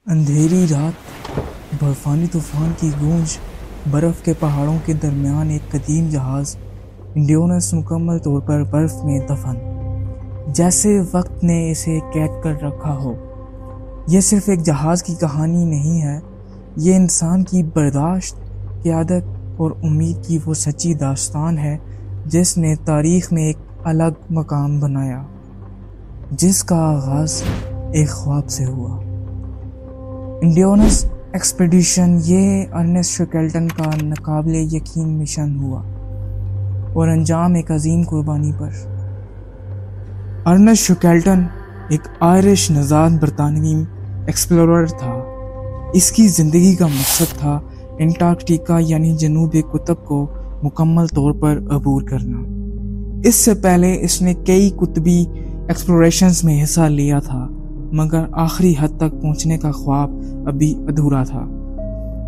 اندھیری رات، برفانی طوفان کی گونج، برف کے پہاڑوں کے درمیان ایک قدیم جہاز انڈیونس مکمل طور پر برف میں دفن، جیسے وقت نے اسے قید کر رکھا ہو۔ یہ صرف ایک جہاز کی کہانی نہیں ہے، یہ انسان کی برداشت، قیادت اور امید کی وہ سچی داستان ہے جس نے تاریخ میں ایک الگ مقام بنایا، جس کا آغاز ایک خواب سے ہوا۔ انڈیونس ایکسپیڈیشن یہ ارنسٹ شیکلٹن کا ناقابل یقین مشن ہوا اور انجام ایک عظیم قربانی پر۔ ارنسٹ شیکلٹن ایک آئرش نژاد برطانوی ایکسپلورر تھا۔ اس کی زندگی کا مقصد تھا انٹارکٹیکا یعنی جنوبی قطب کو مکمل طور پر عبور کرنا۔ اس سے پہلے اس نے کئی قطبی ایکسپلوریشنز میں حصہ لیا تھا، مگر آخری حد تک پہنچنے کا خواب ابھی ادھورا تھا۔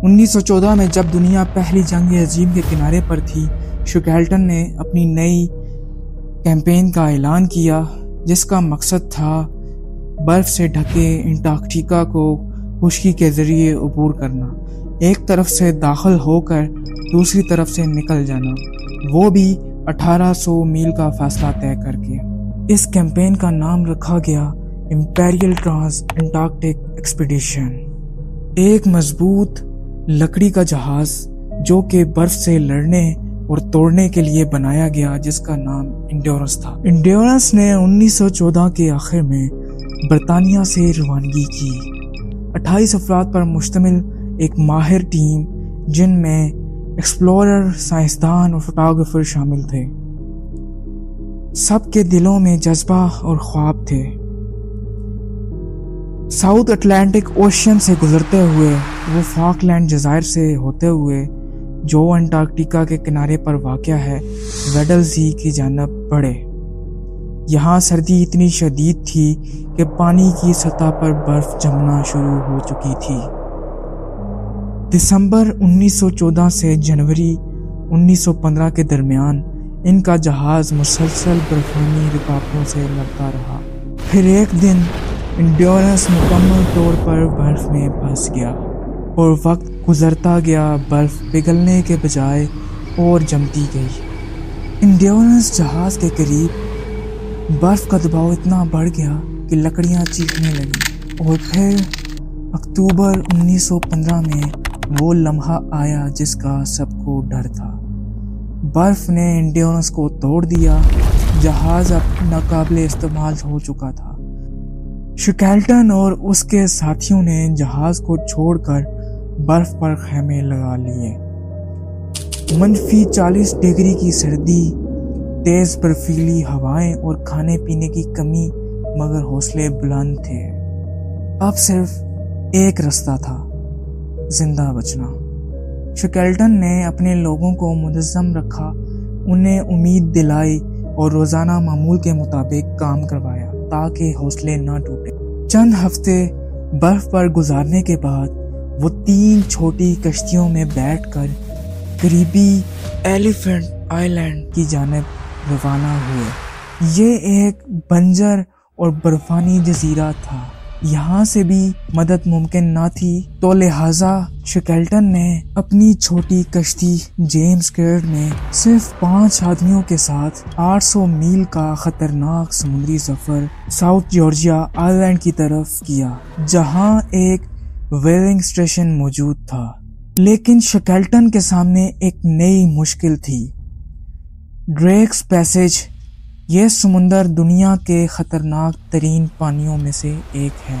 1914 میں جب دنیا پہلی جنگ عظیم کے کنارے پر تھی، شیکلٹن نے اپنی نئی کیمپین کا اعلان کیا، جس کا مقصد تھا برف سے ڈھکے انٹارکٹیکا کو خشکی کے ذریعے عبور کرنا، ایک طرف سے داخل ہو کر دوسری طرف سے نکل جانا، وہ بھی 1800 میل کا فاصلہ طے کر کے۔ اس کیمپین کا نام رکھا گیا امپیریل ٹرانس انٹارکٹک ایکسپیڈیشن۔ ایک مضبوط لکڑی کا جہاز جو کہ برف سے لڑنے اور توڑنے کے لیے بنایا گیا، جس کا نام انڈیونس تھا۔ انڈیونس نے 1914 کے آخر میں برطانیہ سے روانگی کی۔ 28 افراد پر مشتمل ایک ماہر ٹیم، جن میں ایکسپلورر، سائنسدان اور فوٹوگرافر شامل تھے۔ سب کے دلوں میں جذبہ اور خواب تھے۔ ساؤتھ اٹلانٹک اوشین سے گزرتے ہوئے وہ فاکلینڈ جزائر سے ہوتے ہوئے، جو انٹارکٹیکا کے کنارے پر واقع ہے، ویڈل سی کی جانب بڑھے۔ یہاں سردی اتنی شدید تھی کہ پانی کی سطح پر برف جمنا شروع ہو چکی تھی۔ دسمبر 1914 سے جنوری 1915 کے درمیان ان کا جہاز مسلسل برفانی رکاوٹوں سے لڑتا رہا۔ پھر ایک دن انڈیونس مکمل طور پر برف میں پھنس گیا اور وقت گزرتا گیا، برف پگھلنے کے بجائے اور جمتی گئی۔ انڈیونس جہاز کے قریب برف کا دباؤ اتنا بڑھ گیا کہ لکڑیاں چیخنے لگیں، اور پھر اکتوبر 1915 میں وہ لمحہ آیا جس کا سب کو ڈر تھا۔ برف نے انڈیونس کو توڑ دیا، جہاز اب ناقابل استعمال ہو چکا تھا۔ شیکلٹن اور اس کے ساتھیوں نے جہاز کو چھوڑ کر برف پر خیمے لگا لیے۔ -40 ڈگری کی سردی، تیز برفیلی ہوائیں اور کھانے پینے کی کمی، مگر حوصلے بلند تھے۔ اب صرف ایک رستہ تھا، زندہ بچنا۔ شیکلٹن نے اپنے لوگوں کو منظم رکھا، انہیں امید دلائی اور روزانہ معمول کے مطابق کام کروایا تاکہ حوصلے نہ ٹوٹے۔ چند ہفتے برف پر گزارنے کے بعد وہ 3 چھوٹی کشتیوں میں بیٹھ کر قریبی ایلیفینٹ آئی لینڈ کی جانب روانہ ہوئے۔ یہ ایک بنجر اور برفانی جزیرہ تھا، یہاں سے بھی مدد ممکن نہ تھی، تو لہٰذا شیکلٹن نے اپنی چھوٹی کشتی جیمز کیئرڈ میں صرف 5 آدمیوں کے ساتھ 800 میل کا خطرناک سمندری سفر ساؤتھ جارجیا آئی لینڈ کی طرف کیا، جہاں ایک ویلنگ اسٹیشن موجود تھا۔ لیکن شیکلٹن کے سامنے ایک نئی مشکل تھی، ڈریکس پیسیج۔ یہ سمندر دنیا کے خطرناک ترین پانیوں میں سے ایک ہے۔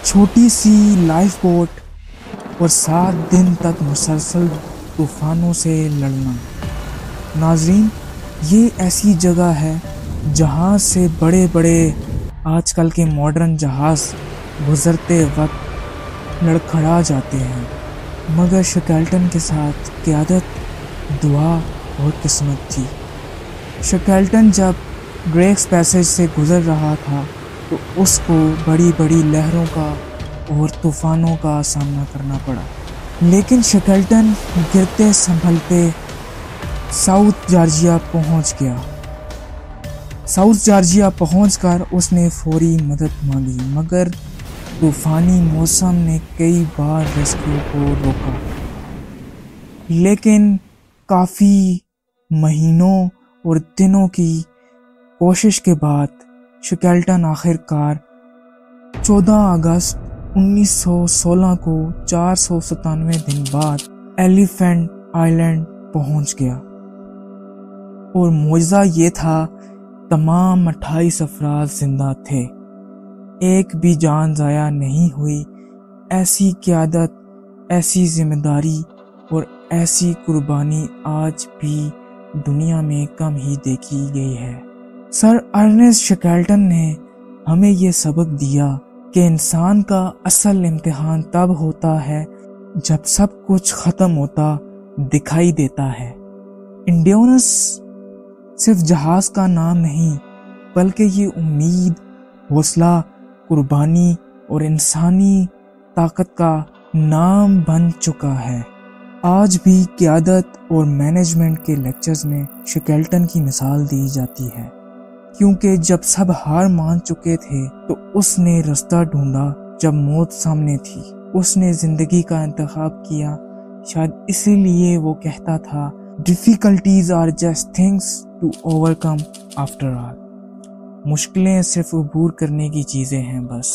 چھوٹی سی لائف بوٹ اور 7 دن تک مسلسل طوفانوں سے لڑنا۔ ناظرین، یہ ایسی جگہ ہے جہاں سے بڑے بڑے آج کل کے ماڈرن جہاز گزرتے وقت لڑکھڑا جاتے ہیں، مگر شیکلٹن کے ساتھ قیادت، دعا اور قسمت تھی۔ شیکلٹن جب ڈریکس پیسیج سے گزر رہا تھا تو اس کو بڑی بڑی لہروں کا اور طوفانوں کا سامنا کرنا پڑا، لیکن شیکلٹن گرتے سنبھلتے ساؤتھ جارجیا پہنچ گیا۔ ساؤتھ جارجیا پہنچ کر اس نے فوری مدد مانگی، مگر طوفانی موسم نے کئی بار ریسکیو کو روکا، لیکن کافی مہینوں اور دنوں کی کوشش کے بعد شکیلٹن آخر کار 14 اگست 1916 کو 497 دن بعد ایلیفینٹ آئلینڈ پہنچ گیا، اور معجزہ یہ تھا تمام 28 افراد زندہ تھے، ایک بھی جان ضائع نہیں ہوئی۔ ایسی قیادت، ایسی ذمہ داری اور ایسی قربانی آج بھی دنیا میں کم ہی دیکھی گئی ہے۔ سر ارنسٹ شکیلٹن نے ہمیں یہ سبق دیا کہ انسان کا اصل امتحان تب ہوتا ہے جب سب کچھ ختم ہوتا دکھائی دیتا ہے۔ انڈیورنس صرف جہاز کا نام نہیں، بلکہ یہ امید، حوصلہ، قربانی اور انسانی طاقت کا نام بن چکا ہے۔ آج بھی قیادت اور مینجمنٹ کے لیکچرز میں شکیلٹن کی مثال دی جاتی ہے، کیونکہ جب سب ہار مان چکے تھے تو اس نے رستہ ڈھونڈا، جب موت سامنے تھی اس نے زندگی کا انتخاب کیا۔ شاید اسی لیے وہ کہتا تھا difficulties are just things to overcome after all۔ مشکلیں صرف عبور کرنے کی چیزیں ہیں بس۔